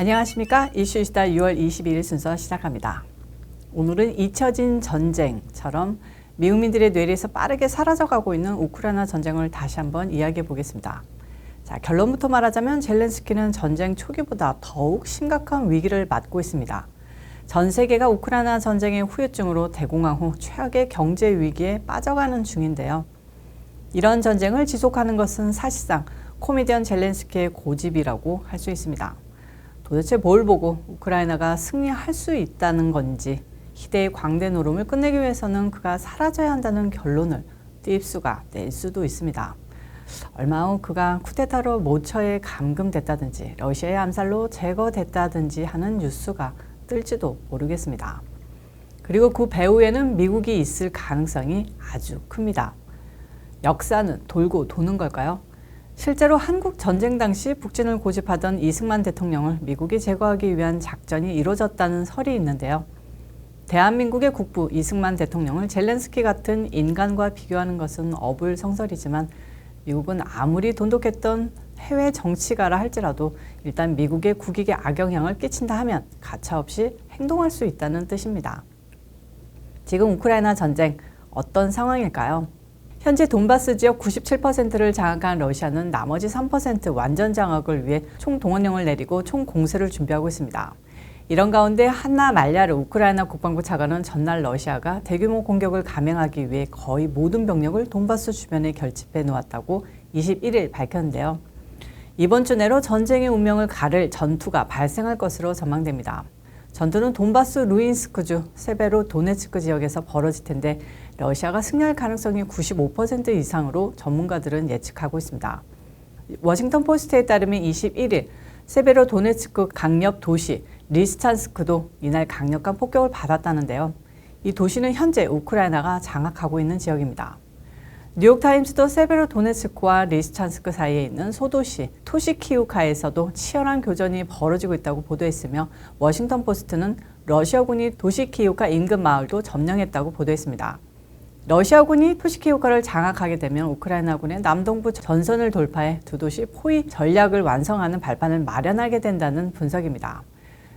안녕하십니까? 이슈이시다 6월 22일 순서 시작합니다. 오늘은 잊혀진 전쟁처럼 미국민들의 뇌리에서 빠르게 사라져가고 있는 우크라이나 전쟁을 다시 한번 이야기해 보겠습니다. 자, 결론부터 말하자면 젤렌스키는 전쟁 초기보다 더욱 심각한 위기를 맞고 있습니다. 전 세계가 우크라이나 전쟁의 후유증으로 대공황 후 최악의 경제 위기에 빠져가는 중인데요. 이런 전쟁을 지속하는 것은 사실상 코미디언 젤렌스키의 고집이라고 할 수 있습니다. 도대체 뭘 보고 우크라이나가 승리할 수 있다는 건지, 희대의 광대 노름을 끝내기 위해서는 그가 사라져야 한다는 결론을 띠입수가 낼 수도 있습니다. 얼마 후 그가 쿠데타로 모처에 감금됐다든지 러시아의 암살로 제거됐다든지 하는 뉴스가 뜰지도 모르겠습니다. 그리고 그 배후에는 미국이 있을 가능성이 아주 큽니다. 역사는 돌고 도는 걸까요? 실제로 한국 전쟁 당시 북진을 고집하던 이승만 대통령을 미국이 제거하기 위한 작전이 이루어졌다는 설이 있는데요. 대한민국의 국부 이승만 대통령을 젤렌스키 같은 인간과 비교하는 것은 어불성설이지만 미국은 아무리 돈독했던 해외 정치가라 할지라도 일단 미국의 국익에 악영향을 끼친다 하면 가차없이 행동할 수 있다는 뜻입니다. 지금 우크라이나 전쟁 어떤 상황일까요? 현재 돈바스 지역 97%를 장악한 러시아는 나머지 3% 완전 장악을 위해 총동원령을 내리고 총공세를 준비하고 있습니다. 이런 가운데 한나 말야르 우크라이나 국방부 차관은 전날 러시아가 대규모 공격을 감행하기 위해 거의 모든 병력을 돈바스 주변에 결집해 놓았다고 21일 밝혔는데요. 이번 주 내로 전쟁의 운명을 가를 전투가 발생할 것으로 전망됩니다. 전투는 돈바스 루인스크주 세베로도네츠크 지역에서 벌어질 텐데 러시아가 승리할 가능성이 95% 이상으로 전문가들은 예측하고 있습니다. 워싱턴 포스트에 따르면 21일 세베로도네츠크 강력 도시 리스찬스크도 이날 강력한 폭격을 받았다는데요. 이 도시는 현재 우크라이나가 장악하고 있는 지역입니다. 뉴욕타임스도 세베로도네츠크와 리스찬스크 사이에 있는 소도시 토시키우카에서도 치열한 교전이 벌어지고 있다고 보도했으며 워싱턴 포스트는 러시아군이 토시키우카 인근 마을도 점령했다고 보도했습니다. 러시아군이 토시키우카를 장악하게 되면 우크라이나군의 남동부 전선을 돌파해 두 도시 포위 전략을 완성하는 발판을 마련하게 된다는 분석입니다.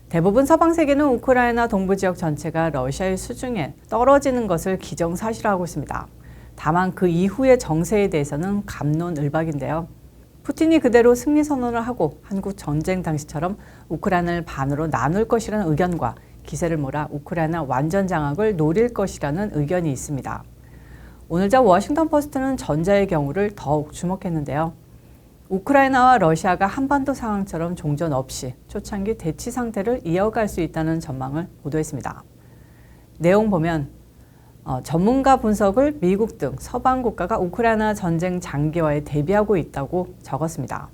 대부분 서방 세계는 우크라이나 동부 지역 전체가 러시아의 수중에 떨어지는 것을 기정사실화하고 있습니다. 다만 그 이후의 정세에 대해서는 갑론을박인데요. 푸틴이 그대로 승리 선언을 하고 한국 전쟁 당시처럼 우크라이나를 반으로 나눌 것이라는 의견과 기세를 몰아 우크라이나 완전 장악을 노릴 것이라는 의견이 있습니다. 오늘자 워싱턴 포스트는 전자의 경우를 더욱 주목했는데요. 우크라이나와 러시아가 한반도 상황처럼 종전 없이 초창기 대치 상태를 이어갈 수 있다는 전망을 보도했습니다. 내용 보면 전문가 분석을 미국 등 서방 국가가 우크라이나 전쟁 장기화에 대비하고 있다고 적었습니다.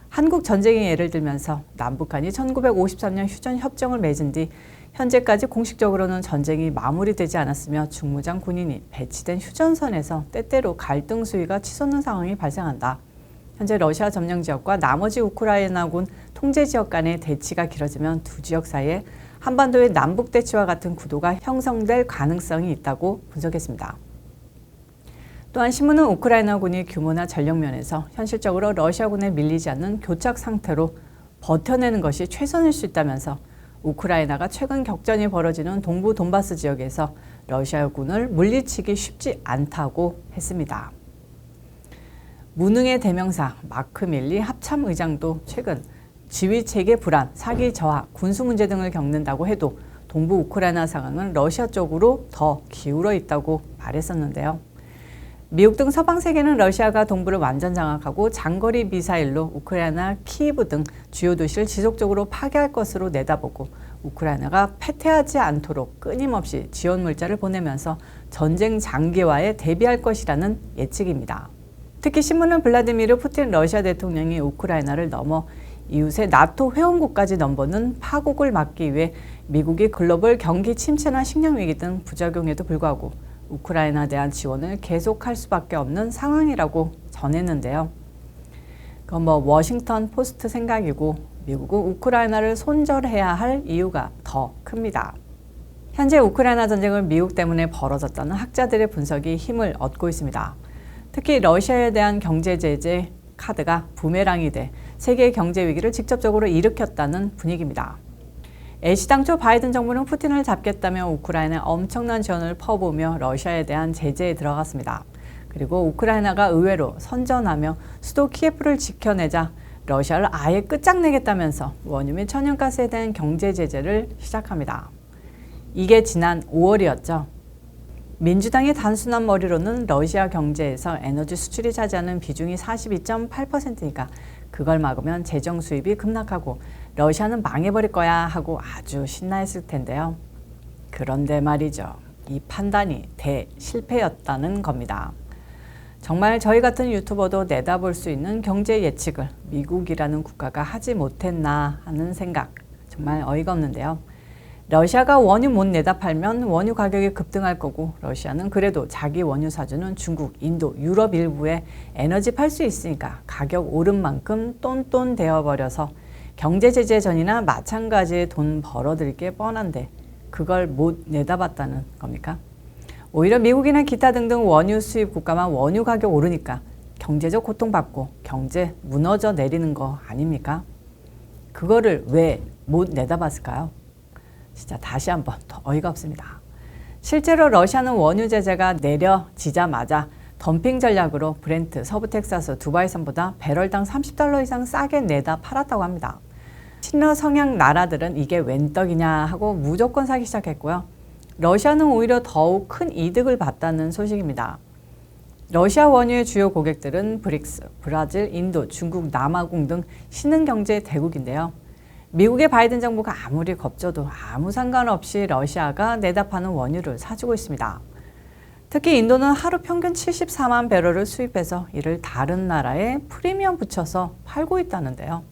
한국 전쟁의 예를 들면서 남북한이 1953년 휴전 협정을 맺은 뒤 현재까지 공식적으로는 전쟁이 마무리되지 않았으며 중무장 군인이 배치된 휴전선에서 때때로 갈등 수위가 치솟는 상황이 발생한다. 현재 러시아 점령 지역과 나머지 우크라이나군 통제 지역 간의 대치가 길어지면 두 지역 사이에 한반도의 남북 대치와 같은 구도가 형성될 가능성이 있다고 분석했습니다. 또한 신문은 우크라이나군이 규모나 전력 면에서 현실적으로 러시아군에 밀리지 않는 교착 상태로 버텨내는 것이 최선일 수 있다면서 우크라이나가 최근 격전이 벌어지는 동부 돈바스 지역에서 러시아군을 물리치기 쉽지 않다고 했습니다. 무능의 대명사 마크 밀리 합참 의장도 최근 지휘체계 불안, 사기 저하, 군수 문제 등을 겪는다고 해도 동부 우크라이나 상황은 러시아 쪽으로 더 기울어 있다고 말했었는데요. 미국 등 서방 세계는 러시아가 동부를 완전 장악하고 장거리 미사일로 우크라이나 키이브 등 주요 도시를 지속적으로 파괴할 것으로 내다보고 우크라이나가 패퇴하지 않도록 끊임없이 지원 물자를 보내면서 전쟁 장기화에 대비할 것이라는 예측입니다. 특히 신문은 블라디미르 푸틴 러시아 대통령이 우크라이나를 넘어 이웃의 나토 회원국까지 넘보는 파국을 막기 위해 미국이 글로벌 경기 침체나 식량 위기 등 부작용에도 불구하고 우크라이나에 대한 지원을 계속할 수밖에 없는 상황이라고 전했는데요. 그건 워싱턴 포스트 생각이고 미국은 우크라이나를 손절해야 할 이유가 더 큽니다. 현재 우크라이나 전쟁을 미국 때문에 벌어졌다는 학자들의 분석이 힘을 얻고 있습니다. 특히 러시아에 대한 경제 제재 카드가 부메랑이 돼 세계 경제 위기를 직접적으로 일으켰다는 분위기입니다. 애시당초 바이든 정부는 푸틴을 잡겠다며 우크라이나에 엄청난 지원을 퍼부으며 러시아에 대한 제재에 들어갔습니다. 그리고 우크라이나가 의외로 선전하며 수도 키예프를 지켜내자 러시아를 아예 끝장내겠다면서 원유 및 천연가스에 대한 경제 제재를 시작합니다. 이게 지난 5월이었죠. 민주당의 단순한 머리로는 러시아 경제에서 에너지 수출이 차지하는 비중이 42.8%니까 그걸 막으면 재정 수입이 급락하고 러시아는 망해버릴 거야 하고 아주 신나했을 텐데요. 그런데 말이죠. 이 판단이 대실패였다는 겁니다. 정말 저희 같은 유튜버도 내다볼 수 있는 경제 예측을 미국이라는 국가가 하지 못했나 하는 생각 정말 어이가 없는데요. 러시아가 원유 못 내다 팔면 원유 가격이 급등할 거고 러시아는 그래도 자기 원유 사주는 중국, 인도, 유럽 일부에 에너지 팔 수 있으니까 가격 오른 만큼 똔똔 되어버려서 경제 제재 전이나 마찬가지의 돈 벌어들 게 뻔한데 그걸 못 내다봤다는 겁니까? 오히려 미국이나 기타 등등 원유 수입 국가만 원유 가격 오르니까 경제적 고통받고 경제 무너져 내리는 거 아닙니까? 그거를 왜 못 내다봤을까요? 진짜 다시 한번 더 어이가 없습니다. 실제로 러시아는 원유 제재가 내려지자마자 덤핑 전략으로 브렌트, 서부 텍사스, 두바이산보다 배럴당 $30 이상 싸게 내다 팔았다고 합니다. 친러 성향 나라들은 이게 웬 떡이냐 하고 무조건 사기 시작했고요. 러시아는 오히려 더욱 큰 이득을 봤다는 소식입니다. 러시아 원유의 주요 고객들은 브릭스, 브라질, 인도, 중국, 남아공 등 신흥경제 대국인데요. 미국의 바이든 정부가 아무리 겁줘도 아무 상관없이 러시아가 내다 파는 원유를 사주고 있습니다. 특히 인도는 하루 평균 74만 배럴을 수입해서 이를 다른 나라에 프리미엄 붙여서 팔고 있다는데요.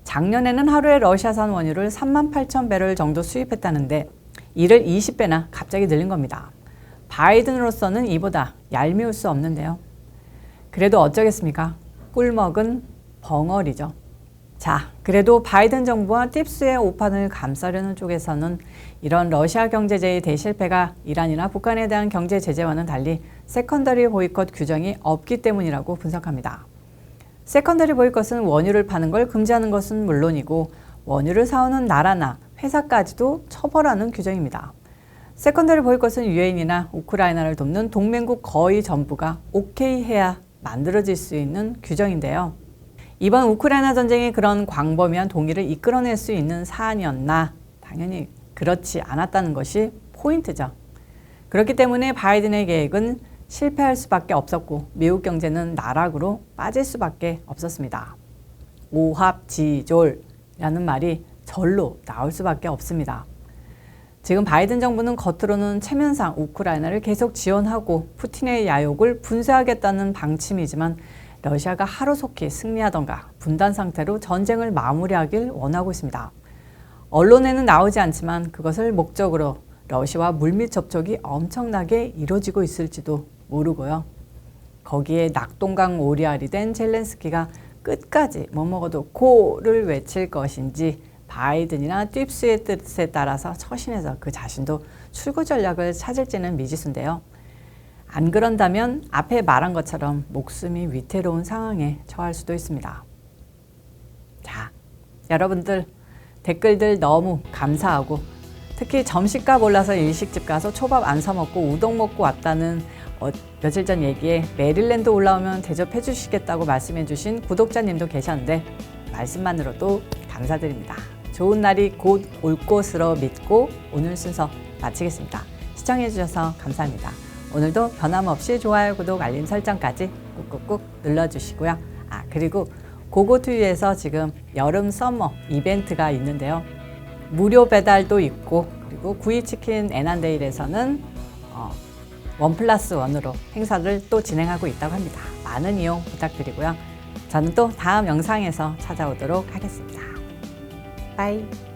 작년에는 하루에 러시아산 원유를 3만 8천 배럴 정도 수입했다는데 이를 20배나 갑자기 늘린 겁니다. 바이든으로서는 이보다 얄미울 수 없는데요. 그래도 어쩌겠습니까? 꿀먹은 벙어리죠. 자, 그래도 바이든 정부와 팁스의 오판을 감싸려는 쪽에서는 이런 러시아 경제제의 대실패가 이란이나 북한에 대한 경제 제재와는 달리 세컨더리 보이콧 규정이 없기 때문이라고 분석합니다. 세컨더리 보이콧은 원유를 파는 걸 금지하는 것은 물론이고 원유를 사오는 나라나 회사까지도 처벌하는 규정입니다. 세컨더리 보이콧은 유엔이나 우크라이나를 돕는 동맹국 거의 전부가 오케이 해야 만들어질 수 있는 규정인데요. 이번 우크라이나 전쟁이 그런 광범위한 동의를 이끌어낼 수 있는 사안이었나? 당연히 그렇지 않았다는 것이 포인트죠. 그렇기 때문에 바이든의 계획은 실패할 수밖에 없었고 미국 경제는 나락으로 빠질 수밖에 없었습니다. 오합지졸이라는 말이 절로 나올 수밖에 없습니다. 지금 바이든 정부는 겉으로는 체면상 우크라이나를 계속 지원하고 푸틴의 야욕을 분쇄하겠다는 방침이지만 러시아가 하루속히 승리하던가 분단 상태로 전쟁을 마무리하길 원하고 있습니다. 언론에는 나오지 않지만 그것을 목적으로 러시아와 물밑 접촉이 엄청나게 이루어지고 있을지도 모르고요. 거기에 낙동강 오리알이 된 젤렌스키가 끝까지 못 먹어도 고를 외칠 것인지 바이든이나 팁스의 뜻에 따라서 처신해서 그 자신도 출구 전략을 찾을지는 미지수인데요. 안 그런다면 앞에 말한 것처럼 목숨이 위태로운 상황에 처할 수도 있습니다. 자, 여러분들 댓글들 너무 감사하고 특히 점심값 올라서 일식집 가서 초밥 안 사 먹고 우동 먹고 왔다는 며칠 전 얘기에 메릴랜드 올라오면 대접해 주시겠다고 말씀해 주신 구독자님도 계셨는데 말씀만으로도 감사드립니다. 좋은 날이 곧 올 것으로 믿고 오늘 순서 마치겠습니다. 시청해 주셔서 감사합니다. 오늘도 변함없이 좋아요, 구독, 알림 설정까지 꾹꾹꾹 눌러주시고요. 그리고 고고투유에서 지금 여름 서머 이벤트가 있는데요. 무료 배달도 있고 그리고 구이치킨 애난데일에서는 1+1으로 행사를 또 진행하고 있다고 합니다. 많은 이용 부탁드리고요. 저는 또 다음 영상에서 찾아오도록 하겠습니다. 바이.